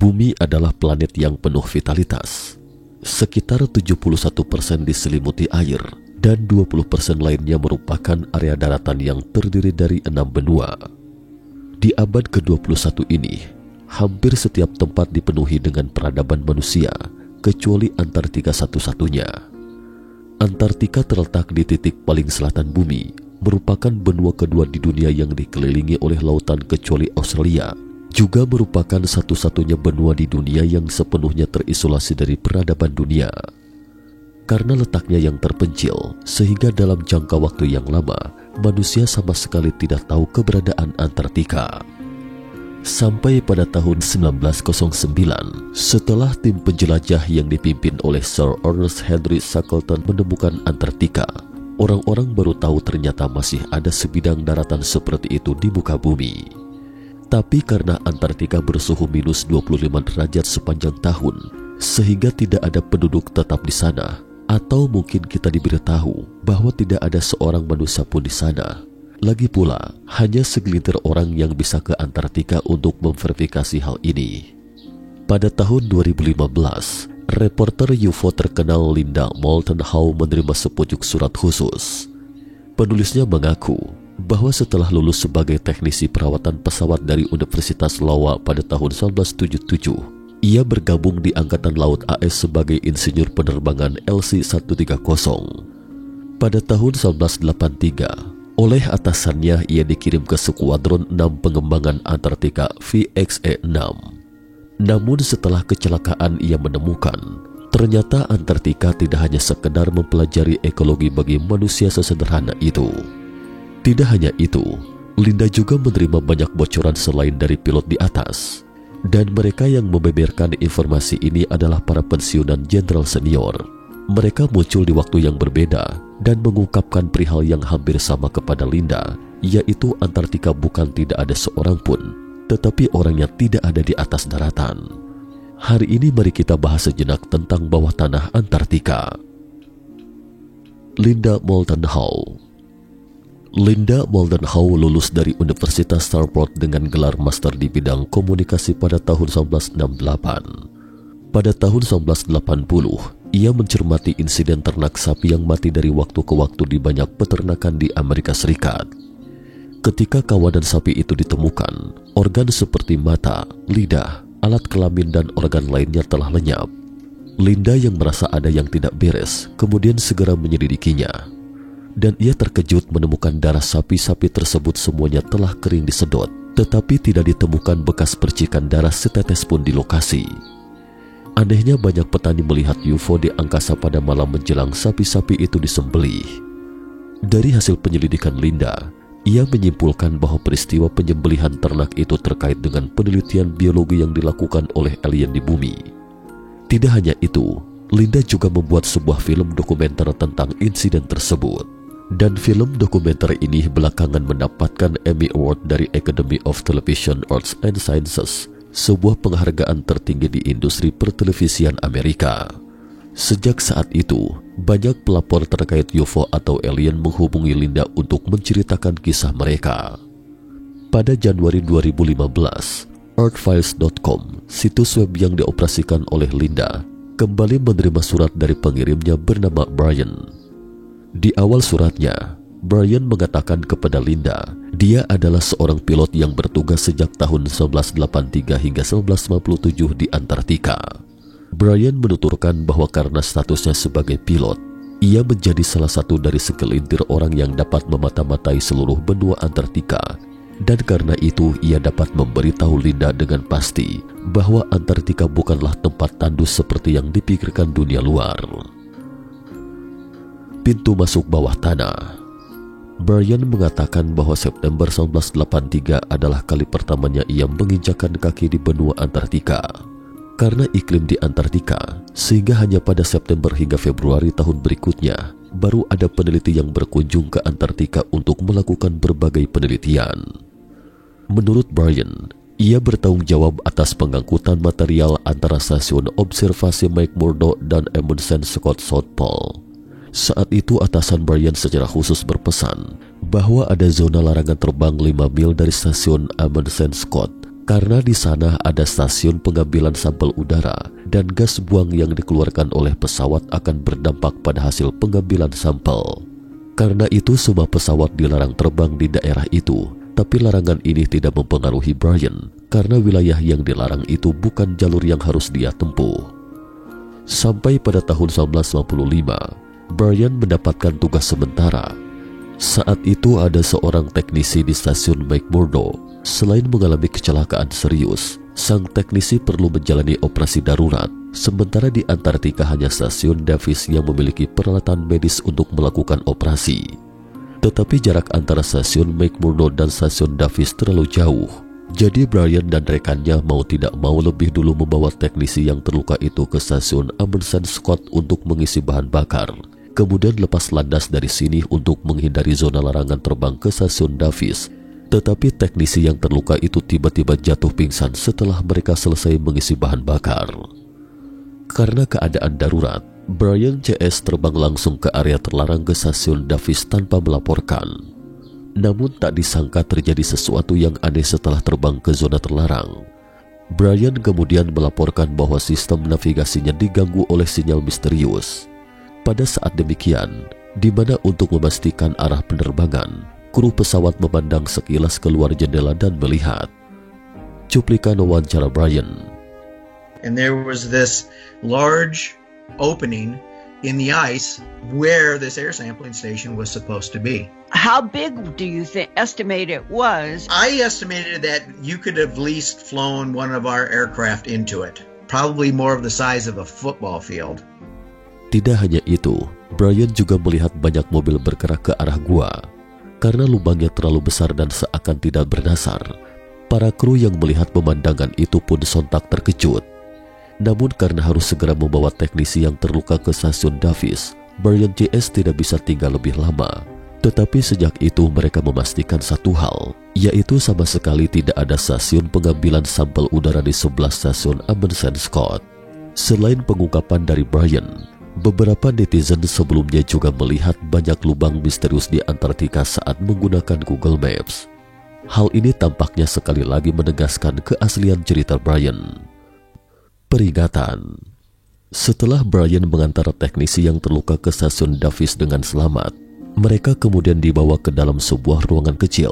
Bumi adalah planet yang penuh vitalitas. Sekitar 71% diselimuti air dan 20% lainnya merupakan area daratan yang terdiri dari 6 benua. Di abad ke-21 ini, hampir setiap tempat dipenuhi dengan peradaban manusia, kecuali Antartika satu-satunya. Antartika terletak di titik paling selatan bumi, merupakan benua kedua di dunia yang dikelilingi oleh lautan kecuali Australia. Juga merupakan satu-satunya benua di dunia yang sepenuhnya terisolasi dari peradaban dunia. Karena letaknya yang terpencil, sehingga dalam jangka waktu yang lama, manusia sama sekali tidak tahu keberadaan Antartika. Sampai pada tahun 1909, setelah tim penjelajah yang dipimpin oleh Sir Ernest Henry Shackleton menemukan Antartika, orang-orang baru tahu ternyata masih ada sebidang daratan seperti itu di muka bumi. Tapi karena Antartika bersuhu minus 25 derajat sepanjang tahun, sehingga tidak ada penduduk tetap di sana, atau mungkin kita diberitahu bahwa tidak ada seorang manusia pun di sana. Lagi pula, hanya segelintir orang yang bisa ke Antartika untuk memverifikasi hal ini. Pada tahun 2015, reporter UFO terkenal Linda Moulton Howe menerima sepucuk surat khusus. Penulisnya mengaku bahwa setelah lulus sebagai teknisi perawatan pesawat dari Universitas Iowa pada tahun 1977, ia bergabung di Angkatan Laut AS sebagai insinyur penerbangan LC-130. Pada tahun 1983, oleh atasannya ia dikirim ke Skuadron 6 Pengembangan Antartika VXE-6. Namun setelah kecelakaan ia menemukan, ternyata Antartika tidak hanya sekedar mempelajari ekologi bagi manusia sesederhana itu. Tidak hanya itu, Linda juga menerima banyak bocoran selain dari pilot di atas. Dan mereka yang membeberkan informasi ini adalah para pensiunan jenderal senior. Mereka muncul di waktu yang berbeda dan mengungkapkan perihal yang hampir sama kepada Linda, yaitu Antartika bukan tidak ada seorang pun, tetapi orangnya tidak ada di atas daratan. Hari ini mari kita bahas sejenak tentang bawah tanah Antartika. Linda Moulton Howe. Linda Moulton Howe lulus dari Universitas Starport dengan gelar master di bidang komunikasi pada tahun 1968. Pada tahun 1980, ia mencermati insiden ternak sapi yang mati dari waktu ke waktu di banyak peternakan di Amerika Serikat. Ketika kawanan sapi itu ditemukan, organ seperti mata, lidah, alat kelamin dan organ lainnya telah lenyap. Linda yang merasa ada yang tidak beres, kemudian segera menyelidikinya. Dan ia terkejut menemukan darah sapi-sapi tersebut semuanya telah kering disedot, tetapi tidak ditemukan bekas percikan darah setetes pun di lokasi. Anehnya banyak petani melihat UFO di angkasa pada malam menjelang sapi-sapi itu disembelih. Dari hasil penyelidikan Linda, ia menyimpulkan bahwa peristiwa penyembelihan ternak itu terkait dengan penelitian biologi yang dilakukan oleh alien di bumi. Tidak hanya itu, Linda juga membuat sebuah film dokumenter tentang insiden tersebut. Dan film dokumenter ini belakangan mendapatkan Emmy Award dari Academy of Television Arts and Sciences, sebuah penghargaan tertinggi di industri pertelevisian Amerika. Sejak saat itu, banyak pelapor terkait UFO atau alien menghubungi Linda untuk menceritakan kisah mereka. Pada Januari 2015, earthfiles.com, situs web yang dioperasikan oleh Linda, kembali menerima surat dari pengirimnya bernama Brian. Di awal suratnya, Brian mengatakan kepada Linda, dia adalah seorang pilot yang bertugas sejak tahun 1983 hingga 1957 di Antartika. Brian menuturkan bahwa karena statusnya sebagai pilot, ia menjadi salah satu dari segelintir orang yang dapat memata-matai seluruh benua Antartika. Dan karena itu ia dapat memberitahu Linda dengan pasti bahwa Antartika bukanlah tempat tandus seperti yang dipikirkan dunia luar. Pintu masuk bawah tanah. Brian mengatakan bahwa September 1983 adalah kali pertamanya ia menginjakkan kaki di benua Antartika. Karena iklim di Antartika, sehingga hanya pada September hingga Februari tahun berikutnya, baru ada peneliti yang berkunjung ke Antartika untuk melakukan berbagai penelitian. Menurut Brian, ia bertanggung jawab atas pengangkutan material antara stasiun observasi McMurdo dan Amundsen Scott South Pole. Saat itu atasan Brian secara khusus berpesan bahwa ada zona larangan terbang 5 mil dari stasiun Amundsen Scott karena di sana ada stasiun pengambilan sampel udara dan gas buang yang dikeluarkan oleh pesawat akan berdampak pada hasil pengambilan sampel. Karena itu semua pesawat dilarang terbang di daerah itu, tapi larangan ini tidak mempengaruhi Brian karena wilayah yang dilarang itu bukan jalur yang harus dia tempuh. Sampai pada tahun 1955, Brian mendapatkan tugas sementara. Saat itu ada seorang teknisi di stasiun McMurdo. Selain mengalami kecelakaan serius, sang teknisi perlu menjalani operasi darurat. Sementara di Antartika hanya stasiun Davis yang memiliki peralatan medis untuk melakukan operasi. Tetapi jarak antara stasiun McMurdo dan stasiun Davis terlalu jauh. Jadi Brian dan rekannya mau tidak mau lebih dulu membawa teknisi yang terluka itu ke stasiun Amundsen Scott untuk mengisi bahan bakar. Kemudian lepas landas dari sini untuk menghindari zona larangan terbang ke stasiun Davis. Tetapi teknisi yang terluka itu tiba-tiba jatuh pingsan setelah mereka selesai mengisi bahan bakar. Karena keadaan darurat, Brian CS terbang langsung ke area terlarang ke stasiun Davis tanpa melaporkan. Namun tak disangka terjadi sesuatu yang aneh setelah terbang ke zona terlarang. Brian kemudian melaporkan bahwa sistem navigasinya diganggu oleh sinyal misterius. Pada saat demikian, di mana untuk memastikan arah penerbangan, kru pesawat memandang sekilas keluar jendela dan melihat. Cuplikan wawancara Brian. And there was this large opening in the ice where this air sampling station was supposed to be. How big do you estimate it was? I estimated that you could have at least flown one of our aircraft into it. Probably more of the size of a football field. Tidak hanya itu, Brian juga melihat banyak mobil bergerak ke arah gua. Karena lubangnya terlalu besar dan seakan tidak berdasar, para kru yang melihat pemandangan itu pun sontak terkejut. Namun karena harus segera membawa teknisi yang terluka ke stasiun Davis, Brian CS tidak bisa tinggal lebih lama. Tetapi sejak itu mereka memastikan satu hal, yaitu sama sekali tidak ada stasiun pengambilan sampel udara di sebelah stasiun Amundsen Scott. Selain pengungkapan dari Brian, beberapa netizen sebelumnya juga melihat banyak lubang misterius di Antartika saat menggunakan Google Maps. Hal ini tampaknya sekali lagi menegaskan keaslian cerita Brian. Peringatan. Setelah Brian mengantar teknisi yang terluka ke stasiun Davis dengan selamat, mereka kemudian dibawa ke dalam sebuah ruangan kecil.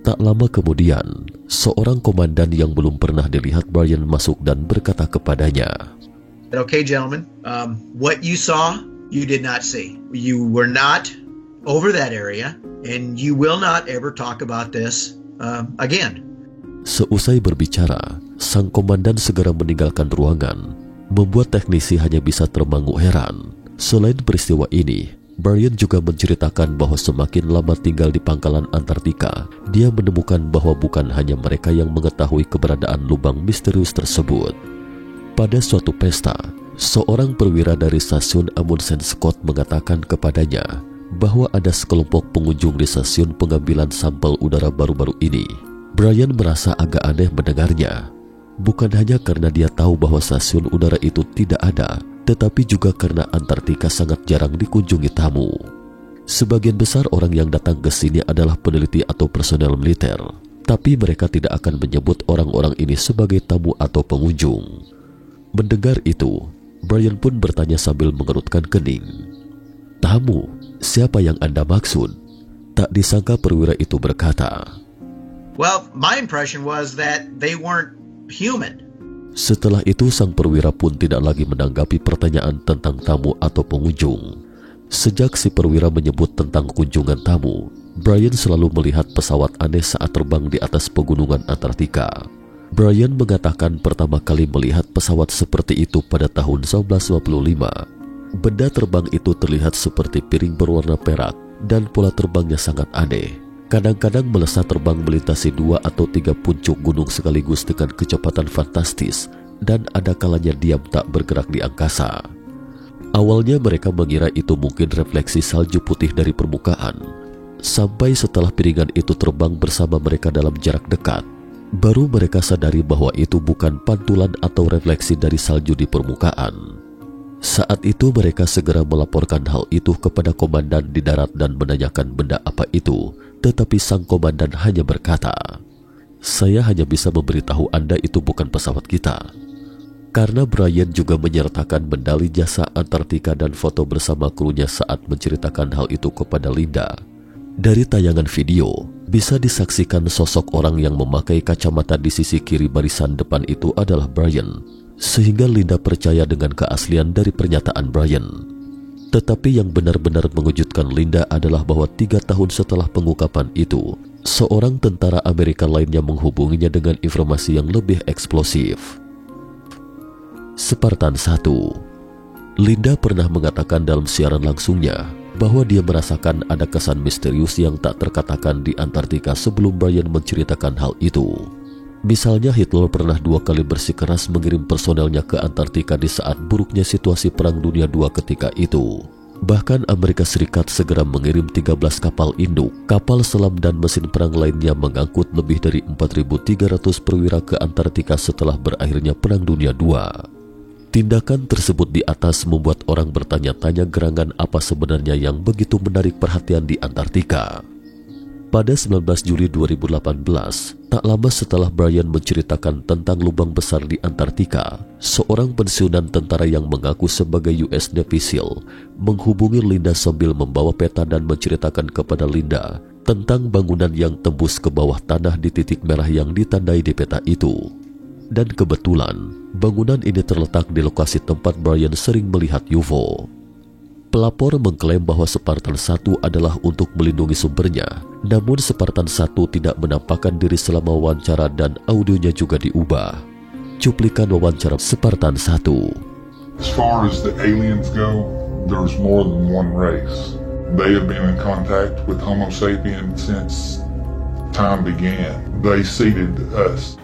Tak lama kemudian, seorang komandan yang belum pernah dilihat Brian masuk dan berkata kepadanya, Okay, gentlemen, what you saw, you did not see. You were not over that area, and you will not ever talk about this again. Seusai berbicara, sang komandan segera meninggalkan ruangan, membuat teknisi hanya bisa termangu heran. Selain peristiwa ini, Brian juga menceritakan bahwa semakin lama tinggal di pangkalan Antartika, dia menemukan bahwa bukan hanya mereka yang mengetahui keberadaan lubang misterius tersebut. Pada suatu pesta, seorang perwira dari stasiun Amundsen Scott mengatakan kepadanya bahwa ada sekelompok pengunjung di stasiun pengambilan sampel udara baru-baru ini. Brian merasa agak aneh mendengarnya. Bukan hanya karena dia tahu bahwa stasiun udara itu tidak ada, tetapi juga karena Antartika sangat jarang dikunjungi tamu. Sebagian besar orang yang datang ke sini adalah peneliti atau personel militer, tapi mereka tidak akan menyebut orang-orang ini sebagai tamu atau pengunjung. Mendengar itu, Brian pun bertanya sambil mengerutkan kening. Tamu, siapa yang Anda maksud? Tak disangka perwira itu berkata, Well, my impression was that they weren't human. Setelah itu sang perwira pun tidak lagi menanggapi pertanyaan tentang tamu atau pengunjung. Sejak si perwira menyebut tentang kunjungan tamu, Brian selalu melihat pesawat aneh saat terbang di atas pegunungan Antartika. Brian mengatakan pertama kali melihat pesawat seperti itu pada tahun 1955. Benda terbang itu terlihat seperti piring berwarna perak dan pola terbangnya sangat aneh. Kadang-kadang melesat terbang melintasi 2 atau 3 puncuk gunung sekaligus dengan kecepatan fantastis dan ada kalanya diam tak bergerak di angkasa. Awalnya mereka mengira itu mungkin refleksi salju putih dari permukaan. Sampai setelah piringan itu terbang bersama mereka dalam jarak dekat, baru mereka sadari bahwa itu bukan pantulan atau refleksi dari salju di permukaan. Saat itu mereka segera melaporkan hal itu kepada komandan di darat dan menanyakan benda apa itu, tetapi sang komandan hanya berkata, Saya hanya bisa memberitahu Anda itu bukan pesawat kita. Karena Brian juga menyertakan medali jasa Antartika dan foto bersama krunya saat menceritakan hal itu kepada Linda. Dari tayangan video, bisa disaksikan sosok orang yang memakai kacamata di sisi kiri barisan depan itu adalah Brian, sehingga Linda percaya dengan keaslian dari pernyataan Brian. Tetapi yang benar-benar mengejutkan Linda adalah bahwa 3 tahun setelah pengungkapan itu, seorang tentara Amerika lainnya menghubunginya dengan informasi yang lebih eksplosif. Spartan 1. Linda pernah mengatakan dalam siaran langsungnya bahwa dia merasakan ada kesan misterius yang tak terkatakan di Antartika sebelum Brian menceritakan hal itu. Misalnya Hitler pernah 2 kali bersikeras mengirim personelnya ke Antartika di saat buruknya situasi Perang Dunia II ketika itu. Bahkan Amerika Serikat segera mengirim 13 kapal induk, kapal selam dan mesin perang lainnya mengangkut lebih dari 4.300 perwira ke Antartika setelah berakhirnya Perang Dunia II. Tindakan tersebut di atas membuat orang bertanya-tanya gerangan apa sebenarnya yang begitu menarik perhatian di Antartika. Pada 19 Juli 2018, tak lama setelah Brian menceritakan tentang lubang besar di Antartika, seorang pensiunan tentara yang mengaku sebagai US Navy SEAL menghubungi Linda sambil membawa peta dan menceritakan kepada Linda tentang bangunan yang tembus ke bawah tanah di titik merah yang ditandai di peta itu. Dan kebetulan, bangunan ini terletak di lokasi tempat Brian sering melihat UFO. Pelapor mengklaim bahwa Spartan 1 adalah untuk melindungi sumbernya, namun Spartan 1 tidak menampakkan diri selama wawancara dan audionya juga diubah. Cuplikan wawancara Spartan 1. As far as the aliens go, there's more than one race. They have been in contact with Homo sapiens since time began. They seeded us.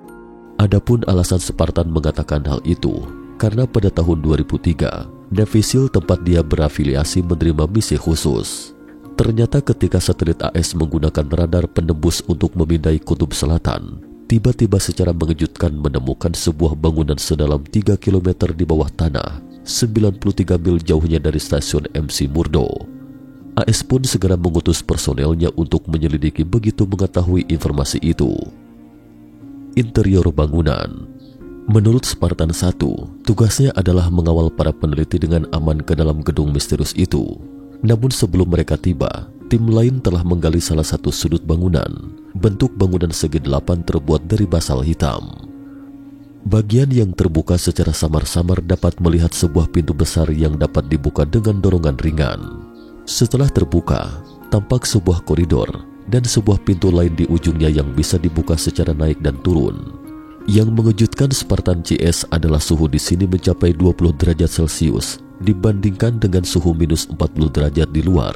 Adapun alasan Spartan mengatakan hal itu, karena pada tahun 2003, Navy SEAL tempat dia berafiliasi menerima misi khusus. Ternyata ketika satelit AS menggunakan radar penembus untuk memindai kutub selatan, tiba-tiba secara mengejutkan menemukan sebuah bangunan sedalam 3 km di bawah tanah, 93 mil jauhnya dari stasiun MC Murdo. AS pun segera mengutus personelnya untuk menyelidiki begitu mengetahui informasi itu. Interior bangunan. Menurut Spartan 1, tugasnya adalah mengawal para peneliti dengan aman ke dalam gedung misterius itu. Namun sebelum mereka tiba, tim lain telah menggali salah satu sudut bangunan. Bentuk bangunan segi 8 terbuat dari basal hitam. Bagian yang terbuka secara samar-samar dapat melihat sebuah pintu besar yang dapat dibuka dengan dorongan ringan. Setelah terbuka, tampak sebuah koridor dan sebuah pintu lain di ujungnya yang bisa dibuka secara naik dan turun. Yang mengejutkan Spartan CS adalah suhu di sini mencapai 20 derajat Celcius dibandingkan dengan suhu minus 40 derajat di luar.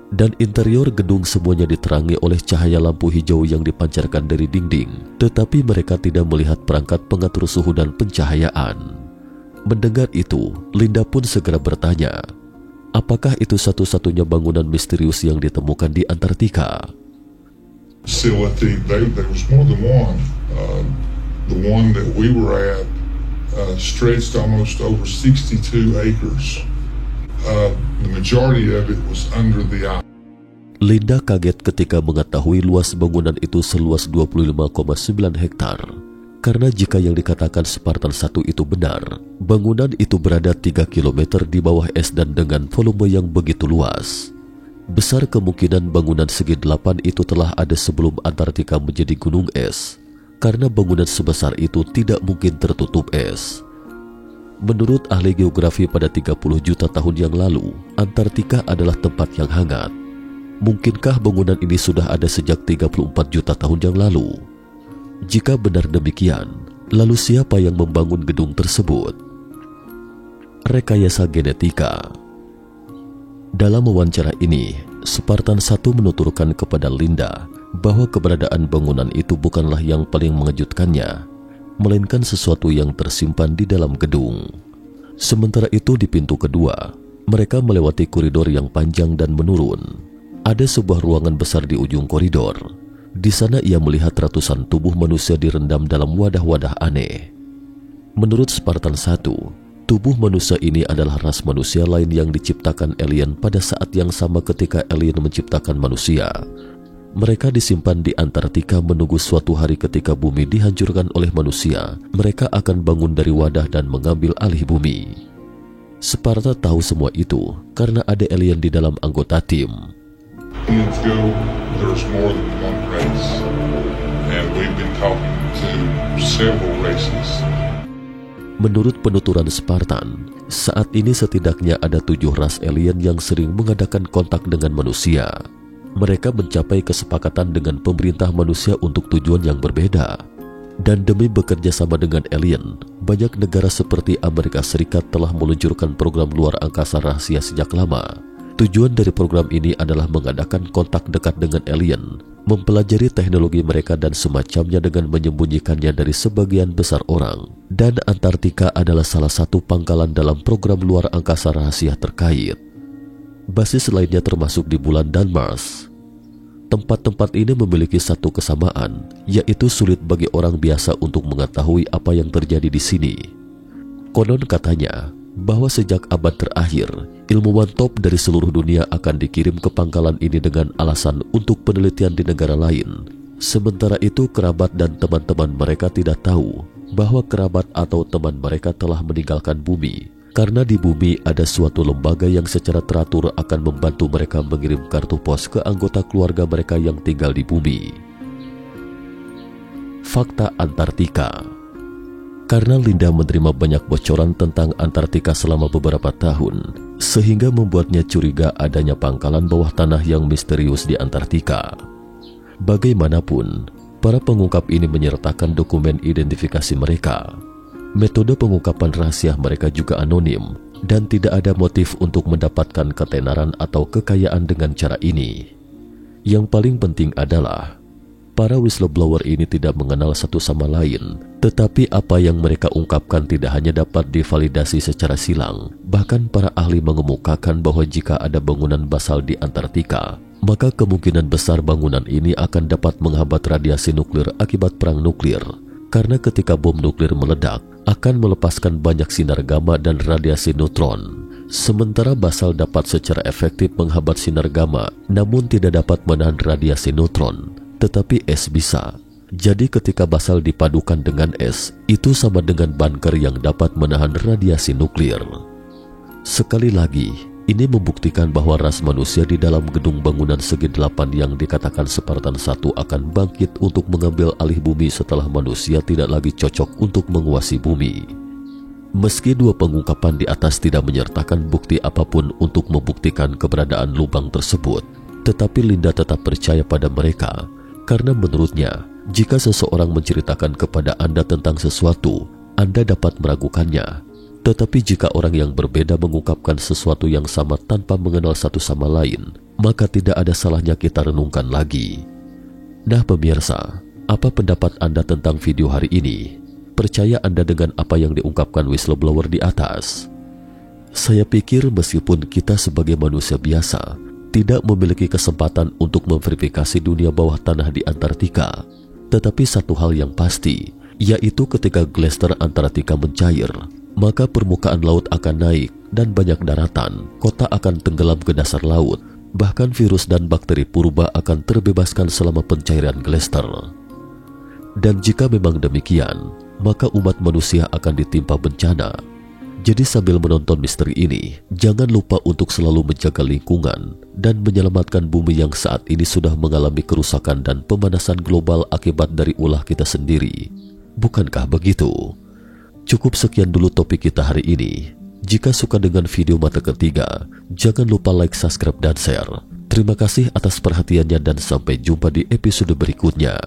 Dan interior gedung semuanya diterangi oleh cahaya lampu hijau yang dipancarkan dari dinding, tetapi mereka tidak melihat perangkat pengatur suhu dan pencahayaan. Mendengar itu, Linda pun segera bertanya, apakah itu satu-satunya bangunan misterius yang ditemukan di Antartika? Facility, there was more than one. The one that we were at stretched almost over 62 acres. The majority of it was under the eye. Linda kaget ketika mengetahui luas bangunan itu seluas 25,9 hektar. Karena jika yang dikatakan Spartan 1 itu benar, bangunan itu berada 3 km di bawah es dan dengan volume yang begitu luas. Besar kemungkinan bangunan segi 8 itu telah ada sebelum Antartika menjadi gunung es. Karena bangunan sebesar itu tidak mungkin tertutup es. Menurut ahli geografi pada 30 juta tahun yang lalu, Antartika adalah tempat yang hangat. Mungkinkah bangunan ini sudah ada sejak 34 juta tahun yang lalu? Jika benar demikian, lalu siapa yang membangun gedung tersebut? Rekayasa genetika. Dalam wawancara ini, Spartan 1 menuturkan kepada Linda bahwa keberadaan bangunan itu bukanlah yang paling mengejutkannya, melainkan sesuatu yang tersimpan di dalam gedung. Sementara itu di pintu kedua, mereka melewati koridor yang panjang dan menurun. Ada sebuah ruangan besar di ujung koridor. Di sana ia melihat ratusan tubuh manusia direndam dalam wadah-wadah aneh. Menurut Spartan 1, tubuh manusia ini adalah ras manusia lain yang diciptakan alien pada saat yang sama ketika alien menciptakan manusia. Mereka disimpan di Antartika menunggu suatu hari ketika bumi dihancurkan oleh manusia. Mereka akan bangun dari wadah dan mengambil alih bumi. Sparta tahu semua itu karena ada alien di dalam anggota tim. Aliens go, there's more than one race. And we've been talking to several races. Menurut penuturan Spartan, saat ini setidaknya ada 7 ras alien yang sering mengadakan kontak dengan manusia. Mereka mencapai kesepakatan dengan pemerintah manusia untuk tujuan yang berbeda. Dan demi bekerja sama dengan alien, banyak negara seperti Amerika Serikat telah meluncurkan program luar angkasa rahasia sejak lama. Tujuan dari program ini adalah mengadakan kontak dekat dengan alien, mempelajari teknologi mereka dan semacamnya dengan menyembunyikannya dari sebagian besar orang. Dan Antartika adalah salah satu pangkalan dalam program luar angkasa rahasia terkait. Basis lainnya termasuk di bulan dan Mars. Tempat-tempat ini memiliki satu kesamaan, yaitu sulit bagi orang biasa untuk mengetahui apa yang terjadi di sini. Konon katanya bahwa sejak abad terakhir, ilmuwan top dari seluruh dunia akan dikirim ke pangkalan ini dengan alasan untuk penelitian di negara lain. Sementara itu, kerabat dan teman-teman mereka tidak tahu bahwa kerabat atau teman mereka telah meninggalkan bumi. Karena di bumi ada suatu lembaga yang secara teratur akan membantu mereka mengirim kartu pos ke anggota keluarga mereka yang tinggal di bumi. Fakta Antartika. Karena Linda menerima banyak bocoran tentang Antartika selama beberapa tahun, sehingga membuatnya curiga adanya pangkalan bawah tanah yang misterius di Antartika. Bagaimanapun, para pengungkap ini menyertakan dokumen identifikasi mereka. Metode pengungkapan rahasia mereka juga anonim dan tidak ada motif untuk mendapatkan ketenaran atau kekayaan dengan cara ini. Yang paling penting adalah para whistleblower ini tidak mengenal satu sama lain, tetapi apa yang mereka ungkapkan tidak hanya dapat divalidasi secara silang. Bahkan para ahli mengemukakan bahwa jika ada bangunan basal di Antartika, maka kemungkinan besar bangunan ini akan dapat menghambat radiasi nuklir akibat perang nuklir. Karena ketika bom nuklir meledak, akan melepaskan banyak sinar gamma dan radiasi neutron. Sementara basal dapat secara efektif menghambat sinar gamma, namun tidak dapat menahan radiasi neutron. Tetapi es bisa. Jadi ketika basal dipadukan dengan es, itu sama dengan bunker yang dapat menahan radiasi nuklir. Sekali lagi, ini membuktikan bahwa ras manusia di dalam gedung bangunan segi 8 yang dikatakan Spartan 1 akan bangkit untuk mengambil alih bumi setelah manusia tidak lagi cocok untuk menguasai bumi. Meski dua pengungkapan di atas tidak menyertakan bukti apapun untuk membuktikan keberadaan lubang tersebut, tetapi Linda tetap percaya pada mereka, karena menurutnya, jika seseorang menceritakan kepada Anda tentang sesuatu, Anda dapat meragukannya. Tetapi jika orang yang berbeda mengungkapkan sesuatu yang sama tanpa mengenal satu sama lain, maka tidak ada salahnya kita renungkan lagi. Nah pemirsa, apa pendapat Anda tentang video hari ini? Percaya Anda dengan apa yang diungkapkan whistleblower di atas? Saya pikir meskipun kita sebagai manusia biasa tidak memiliki kesempatan untuk memverifikasi dunia bawah tanah di Antartika, tetapi satu hal yang pasti, yaitu ketika glaster Antartika mencair, maka permukaan laut akan naik dan banyak daratan, kota akan tenggelam ke dasar laut, bahkan virus dan bakteri purba akan terbebaskan selama pencairan glaster. Dan jika memang demikian, maka umat manusia akan ditimpa bencana. Jadi sambil menonton misteri ini, jangan lupa untuk selalu menjaga lingkungan dan menyelamatkan bumi yang saat ini sudah mengalami kerusakan dan pemanasan global akibat dari ulah kita sendiri. Bukankah begitu? Cukup sekian dulu topik kita hari ini. Jika suka dengan video mata ketiga, jangan lupa like, subscribe, dan share. Terima kasih atas perhatiannya dan sampai jumpa di episode berikutnya.